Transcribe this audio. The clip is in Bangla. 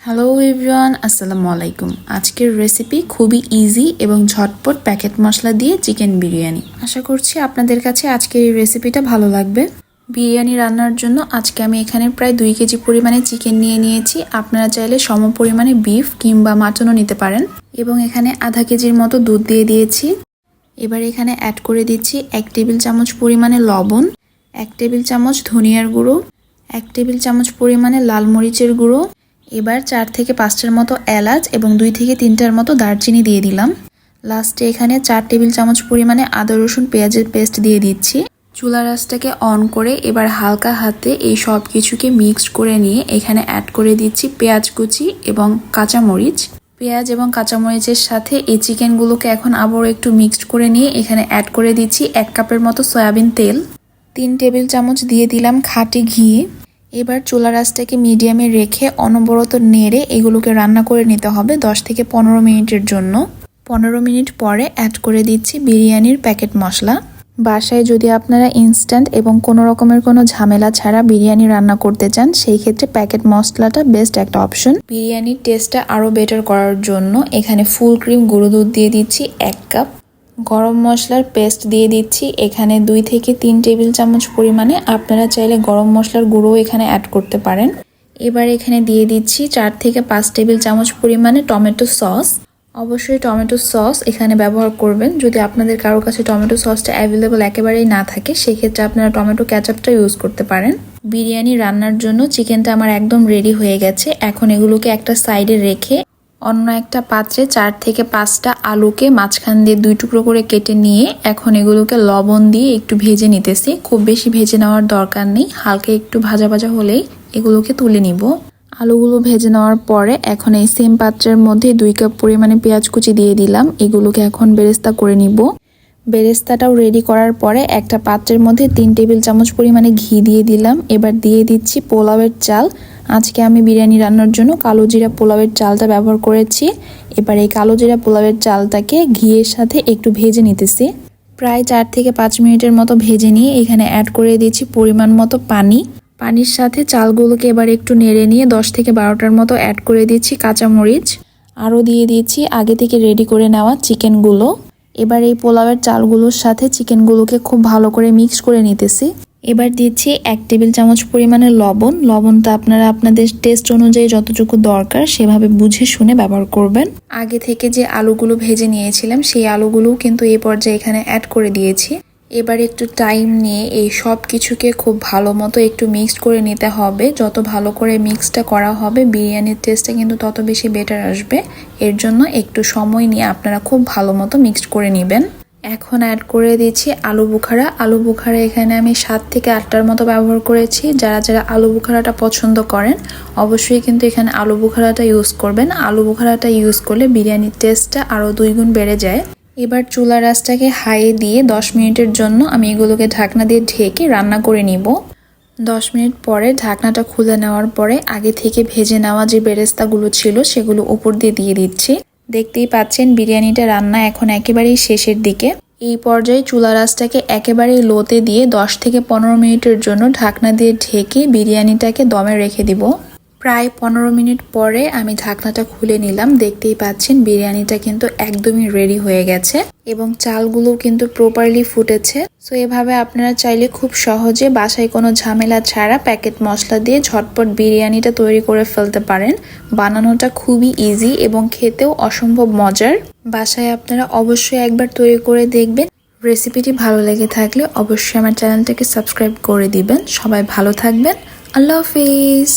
হ্যালো এভরিওয়ান, আসসালামু আলাইকুম। আজকের রেসিপি খুবই ইজি এবং ঝটপট প্যাকেট মশলা দিয়ে চিকেন বিরিয়ানি। আশা করছি আপনাদের কাছে আজকের এই রেসিপিটা ভালো লাগবে। বিরিয়ানি রান্নার জন্য আজকে আমি এখানে প্রায় 2 কেজি পরিমাণে চিকেন নিয়ে নিয়েছি। আপনারা চাইলে সম পরিমাণে বিফ কিংবা মাটনও নিতে পারেন। এবং এখানে আধা কেজির মতো দুধ দিয়ে দিয়েছি। এবার এখানে অ্যাড করে দিচ্ছি 1 টেবিল চামচ পরিমাণে লবণ, 1 টেবিল চামচ ধনিয়ার গুঁড়ো, 1 টেবিল চামচ পরিমাণে লাল মরিচের গুঁড়ো। এবার 4 থেকে 5টার মতো এলাচ এবং 2 থেকে 3টার মতো দারচিনি দিয়ে দিলাম। লাস্টে এখানে 4 টেবিল চামচ পরিমাণে আদা রসুন পেঁয়াজের পেস্ট দিয়ে দিচ্ছি। চুলার আঁচটাকে অন করে এবার হালকা হাতে এই সব কিছুকে মিক্সড করে নিয়ে এখানে অ্যাড করে দিচ্ছি পেঁয়াজ কুচি এবং কাঁচামরিচ। পেঁয়াজ এবং কাঁচামরিচের সাথে এই চিকেনগুলোকে এখন আবারও একটু মিক্সড করে নিয়ে এখানে অ্যাড করে দিচ্ছি 1 কাপের মতো সয়াবিন তেল। 3 টেবিল চামচ দিয়ে দিলাম খাঁটি ঘি। এবার চুলার আঁচটাকে মিডিয়ামে রেখে অনবরত নেড়ে এগুলোকে রান্না করে নিতে হবে 10 থেকে 15 মিনিটের জন্য। 15 মিনিট পরে অ্যাড করে দিচ্ছি বিরিয়ানির প্যাকেট মশলা। বাসায় যদি আপনারা ইনস্ট্যান্ট এবং কোনো রকমের কোনো ঝামেলা ছাড়া বিরিয়ানি রান্না করতে চান, সেই ক্ষেত্রে প্যাকেট মশলাটা বেস্ট একটা অপশন। বিরিয়ানির টেস্টটা আরও বেটার করার জন্য এখানে ফুল ক্রিম গুঁড়ো দুধ দিয়ে দিচ্ছি 1 কাপ। গরম মশলার পেস্ট দিয়ে দিচ্ছি এখানে 2 থেকে 3 টেবিল চামচ পরিমাণে। আপনারা চাইলে গরম মশলার গুঁড়ো এখানে অ্যাড করতে পারেন। এবার এখানে দিয়ে দিচ্ছি 4 থেকে 5 টেবিল চামচ পরিমাণে টমেটো সস। অবশ্যই টমেটো সস এখানে ব্যবহার করবেন। যদি আপনাদের কারোর কাছে টমেটো সসটা অ্যাভেলেবল একেবারেই না থাকে, সেক্ষেত্রে আপনারা টমেটো ক্যাচাপটা ইউজ করতে পারেন। বিরিয়ানি রান্নার জন্য চিকেনটা আমার একদম রেডি হয়ে গেছে। এখন এগুলোকে একটা সাইডে রেখে অন্য একটা পাত্রে 4 থেকে 5টা আলুকে মাঝখান দিয়ে 2 টুকরো করে কেটে নিয়ে এখন এগুলোকে লবণ দিয়ে একটু ভেজে নিতেছি। খুব বেশি ভেজে নেওয়ার দরকার নেই, হালকা একটু ভাজা ভাজা হলেই এগুলোকে তুলে নিব। আলুগুলো ভেজে নেওয়ার পরে এখন এই সেম পাত্রের মধ্যে 2 কাপ পরিমাণে পেঁয়াজ কুচি দিয়ে দিলাম। এগুলোকে এখন বেরেস্তা করে নিব। বেরেস্তাটাও রেডি করার পরে একটা পাত্রের মধ্যে 3 টেবিল চামচ পরিমাণে ঘি দিয়ে দিলাম। এবার দিয়ে দিচ্ছি পোলাওয়ের চাল। আজকে আমি বিরিয়ানি রান্নার জন্য কালো জিরা পোলাওয়ের চালটা ব্যবহার করেছি। এবার এই কালো জিরা পোলাওয়ের চালটাকে ঘিয়ের সাথে একটু ভেজে নিতেছি। প্রায় 4 থেকে 5 মিনিটের মতো ভেজে নিয়ে এখানে অ্যাড করে দিচ্ছি পরিমাণ মতো পানি। পানির সাথে চালগুলোকে এবার একটু নেড়ে নিয়ে 10 থেকে 12টার মতো অ্যাড করে দিচ্ছি কাঁচামরিচ। আরও দিয়ে দিচ্ছি আগে থেকে রেডি করে নেওয়া চিকেনগুলো। এবার এই পোলাওয়ের চালগুলোর সাথে চিকেনগুলোকে খুব ভালো করে মিক্স করে নিতেছি। এবার দিচ্ছি 1 টেবিল চামচ পরিমাণে লবণ। লবণটা আপনারা আপনাদের টেস্ট অনুযায়ী যতটুকু দরকার সেভাবে বুঝে শুনে ব্যবহার করবেন। আগে থেকে যে আলুগুলো ভেজে নিয়েছিলাম সেই আলুগুলোও কিন্তু এই পর্যায়ে এখানে অ্যাড করে দিয়েছি। এবার একটু টাইম নিয়ে এই সব কিছুকে খুব ভালো মতো একটু মিক্সড করে নিতে হবে। যত ভালো করে মিক্সটা করা হবে বিরিয়ানির টেস্টটা কিন্তু তত বেশি বেটার আসবে। এর জন্য একটু সময় নিয়ে আপনারা খুব ভালো মতো মিক্সড করে নেবেন। এখন অ্যাড করে দিচ্ছি আলু বুখারা। আলু বুখারা এখানে আমি 7 থেকে 8টার মতো ব্যবহার করেছি। যারা যারা আলু বুখারাটা পছন্দ করেন অবশ্যই কিন্তু এখানে আলু বুখারাটা ইউজ করবেন। আলু বুখারাটা ইউজ করলে বিরিয়ানির টেস্টটা আরও 2 গুণ বেড়ে যায়। এবার চুলার আঁচটাকে হাইয়ে দিয়ে 10 মিনিটের জন্য আমি এগুলোকে ঢাকনা দিয়ে ঢেকে রান্না করে নিব। 10 মিনিট পরে ঢাকনাটা খুলে নেওয়ার পরে আগে থেকে ভেজে নেওয়া যে বেরেস্তাগুলো ছিল সেগুলো উপর দিয়ে দিচ্ছি। দেখতেই পাচ্ছেন বিরিয়ানিটা রান্না এখন একেবারেই শেষের দিকে। এই পর্যায়ে চুলার আঁচটাকে একেবারেই লোতে দিয়ে 10 থেকে 15 মিনিটের জন্য ঢাকনা দিয়ে ঢেকে বিরিয়ানিটাকে দমে রেখে দিব। প্রায় 15 মিনিট পরে আমি ঢাকনাটা খুলে নিলাম। দেখতেই পাচ্ছেন বিরিয়ানিটা কিন্তু একদমই রেডি হয়ে গেছে এবং চালগুলো কিন্তু প্রপারলি ফুটেছে। সো এভাবে আপনারা চাইলে খুব সহজে বাসায় কোনো ঝামেলা ছাড়া প্যাকেট মশলা দিয়ে ঝটপট বিরিয়ানিটা তৈরি করে ফেলতে পারেন। বানানোটা খুবই ইজি এবং খেতেও অসম্ভব মজার। বাসায় আপনারা অবশ্যই একবার তৈরি করে দেখবেন। রেসিপিটি ভালো লেগে থাকলে অবশ্যই আমার চ্যানেলটাকে সাবস্ক্রাইব করে দিবেন। সবাই ভালো থাকবেন। আল্লাহ হাফিজ।